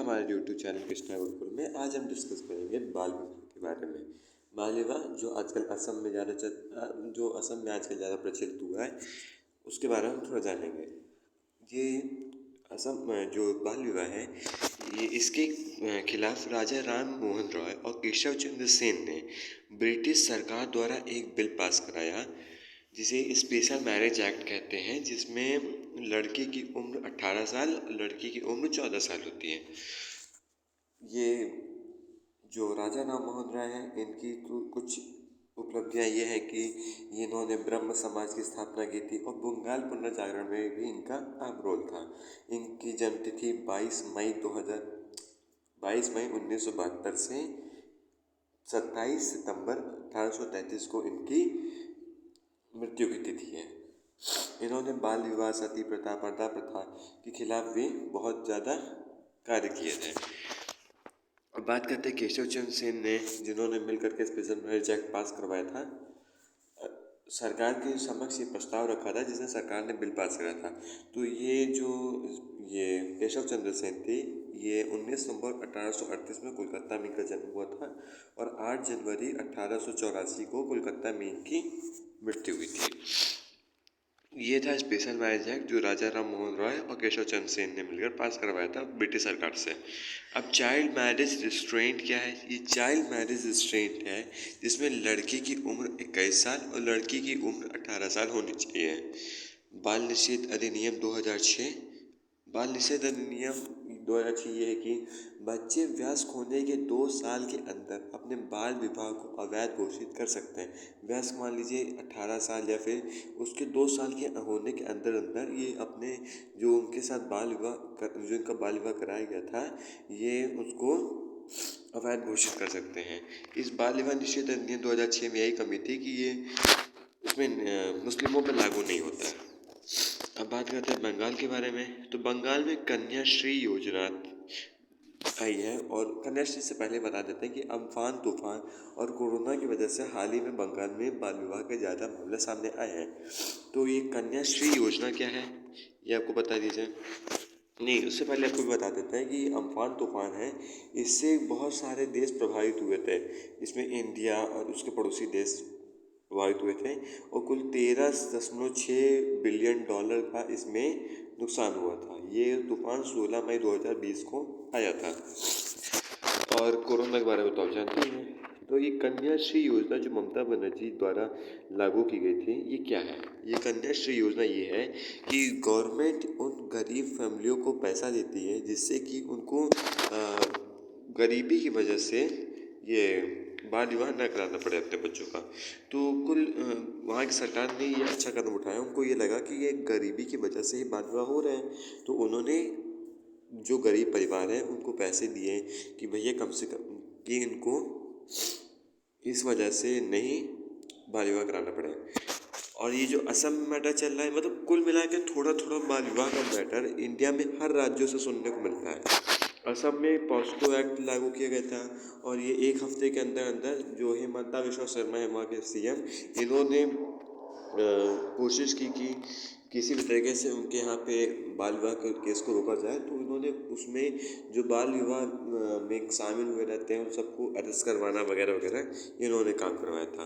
हमारे YouTube channel Krishna Gurukul में। आज हम डिस्कस करेंगे बाल विवाह के बारे में। बाल विवाह जो आजकल असम में ज़्यादा प्रचलित हुआ है, उसके बारे में हम थोड़ा जानेंगे। ये असम में जो बाल विवाह है, ये इसके खिलाफ राजा राम मोहन रॉय और केशव चंद्र सेन ने ब्रिटिश सरकार द्वारा एक बिल पास कराया, जिसे स्पेशल मैरिज एक्ट कहते हैं, जिसमें लड़के की उम्र 18 साल, लड़की की उम्र 14 साल होती है। ये जो राजा राम मोहन राय हैं, इनकी तो कुछ उपलब्धियां ये हैं कि इन्होंने ब्रह्म समाज की स्थापना की थी और बंगाल पुनर्जागरण में भी इनका अहम रोल था। इनकी जन्मतिथि 22 मई 1972 से 27 सितंबर 1833 को इनकी मृत्यु की तिथि है। इन्होंने बाल विवाह, सती प्रथा, पर्दा प्रथा के खिलाफ भी बहुत ज़्यादा कार्य किए थे। अब बात करते हैं केशव चंद्र सेन ने, जिन्होंने मिलकर के स्पेशल मैरिज एक्ट पास करवाया था। सरकार के समक्ष ये प्रस्ताव रखा था, जिसने सरकार ने बिल पास कराया था। तो ये केशव चंद्र सेन थे, ये 19 नवंबर 1838 में कोलकाता में इनका जन्म हुआ था और 8 जनवरी 1884 को कोलकाता में इनकी मृत्यु हुई थी। ये था स्पेशल मैरिज एक्ट जो राजा राम मोहन रॉय और केशव चंद्र सेन ने मिलकर पास करवाया था ब्रिटिश सरकार से। अब चाइल्ड मैरिज रिस्ट्रेंट क्या है? ये चाइल्ड मैरिज रिस्ट्रेंट है जिसमें लड़के की उम्र 21 साल और लड़की की उम्र 18 साल होनी चाहिए। बाल निषेध अधिनियम 2006 बाल निषेध अधिनियम 2006 ये है कि बच्चे वयस्क होने के 2 साल के अंदर अपने बाल विवाह को अवैध घोषित कर सकते हैं। वयस्क मान लीजिए 18 साल या फिर उसके 2 साल के होने के अंदर अंदर ये अपने जो उनके साथ जो इनका बाल विवाह कराया गया था, ये उसको अवैध घोषित कर सकते हैं। इस बाल विवाह निषेध अधिनियम 2006 में यही कमी थी कि ये इसमें मुस्लिमों पर लागू नहीं होता है। अब बात करते हैं बंगाल के बारे में। तो बंगाल में कन्याश्री योजना आई है, और कन्याश्री से पहले बता देते हैं कि अम्फान तूफान और कोरोना की वजह से हाल ही में बंगाल में बाल विवाह के ज़्यादा मामले सामने आए हैं। तो ये कन्याश्री योजना क्या है, ये आपको बता दीजिए। नहीं, उससे पहले आपको बता देते हैं कि अम्फान तूफान है, इससे बहुत सारे देश प्रभावित हुए थे। इसमें इंडिया और उसके पड़ोसी देश प्रभावित हुए थे और कुल 13.6 बिलियन डॉलर का इसमें नुकसान हुआ था। ये तूफान 16 मई 2020 को आया था। और कोरोना के बारे में तो आप जानते ही हैं। तो ये कन्याश्री योजना जो ममता बनर्जी द्वारा लागू की गई थी, ये क्या है? ये कन्याश्री योजना ये है कि गवर्नमेंट उन गरीब फैमिलियों को पैसा देती है, जिससे कि उनको गरीबी की वजह से ये बाल विवाह न कराना पड़े अपने बच्चों का। तो वहाँ की सरकार ने ये अच्छा कदम उठाया। उनको ये लगा कि ये गरीबी की वजह से ही बाल विवाह हो रहे हैं, तो उन्होंने जो गरीब परिवार है उनको पैसे दिए कि भैया कम से कम कि इनको इस वजह से नहीं बाल विवाह कराना पड़े। और ये जो असम में मैटर चल रहा है, मतलब कुल मिला के थोड़ा थोड़ा बाल विवाह का मैटर इंडिया में हर राज्यों से सुनने को मिलता है। असम में पॉस्को एक्ट लागू किया गया था और ये 1 हफ्ते के अंदर अंदर जो हिमंता बिश्वा शर्मा है वहाँ के सीएम, इन्होंने कोशिश की कि किसी भी तरीके से उनके यहाँ पे बाल विवाह के केस को रोका जाए। तो इन्होंने उसमें जो बाल विवाह में शामिल हुए रहते हैं उन सबको अरेस्ट करवाना वगैरह वगैरह इन्होंने काम करवाया था।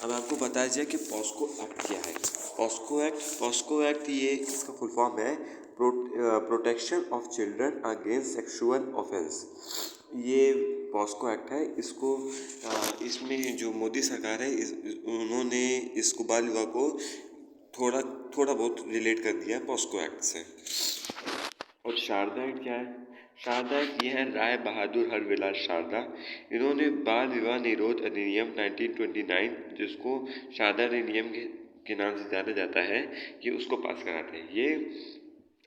अब आपको बताया जाए कि पॉस्को एक्ट क्या है। पॉस्को एक्ट ये इसका फुल फॉर्म है protection of children against sexual offence. ये पॉस्को एक्ट है। इसमें जो मोदी सरकार है उन्होंने इसको बाल विवाह को थोड़ा बहुत रिलेट कर दिया पॉस्को एक्ट से। और शारदा एक्ट क्या है? शारदा एक्ट ये है राय बहादुर हरविलास शारदा, इन्होंने बाल विवाह निरोध अधिनियम 1929, जिसको शारदा अधिनियम के नाम से जाना जाता है, कि उसको पास कराते हैं। ये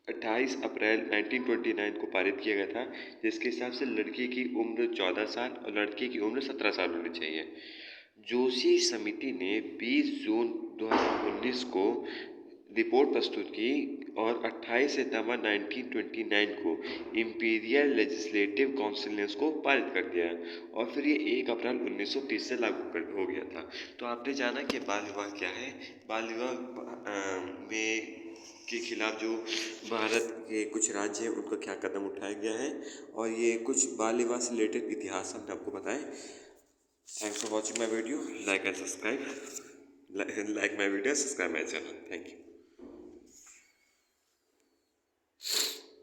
28 अप्रैल 1929 को पारित किया गया था, जिसके हिसाब से लड़की की उम्र 14 साल और लड़के की उम्र 17 साल होनी चाहिए। जोशी समिति ने 20 जून 2019 को रिपोर्ट प्रस्तुत की और 28 सितंबर 1929 को इंपीरियल लेजिस्लेटिव काउंसिल ने उसको पारित कर दिया और फिर ये 1 अप्रैल 1930 से लागू हो गया था। तो आपने जाना कि बाल विवाह क्या है। बाल विवाह में के खिलाफ जो भारत के कुछ राज्य हैं उनका क्या कदम उठाया गया है, और ये कुछ बाल विवाह से रिलेटेड इतिहास हमने आपको बताएं। Thanks for watching my video, like and subscribe, like my video, subscribe my channel. Thank you.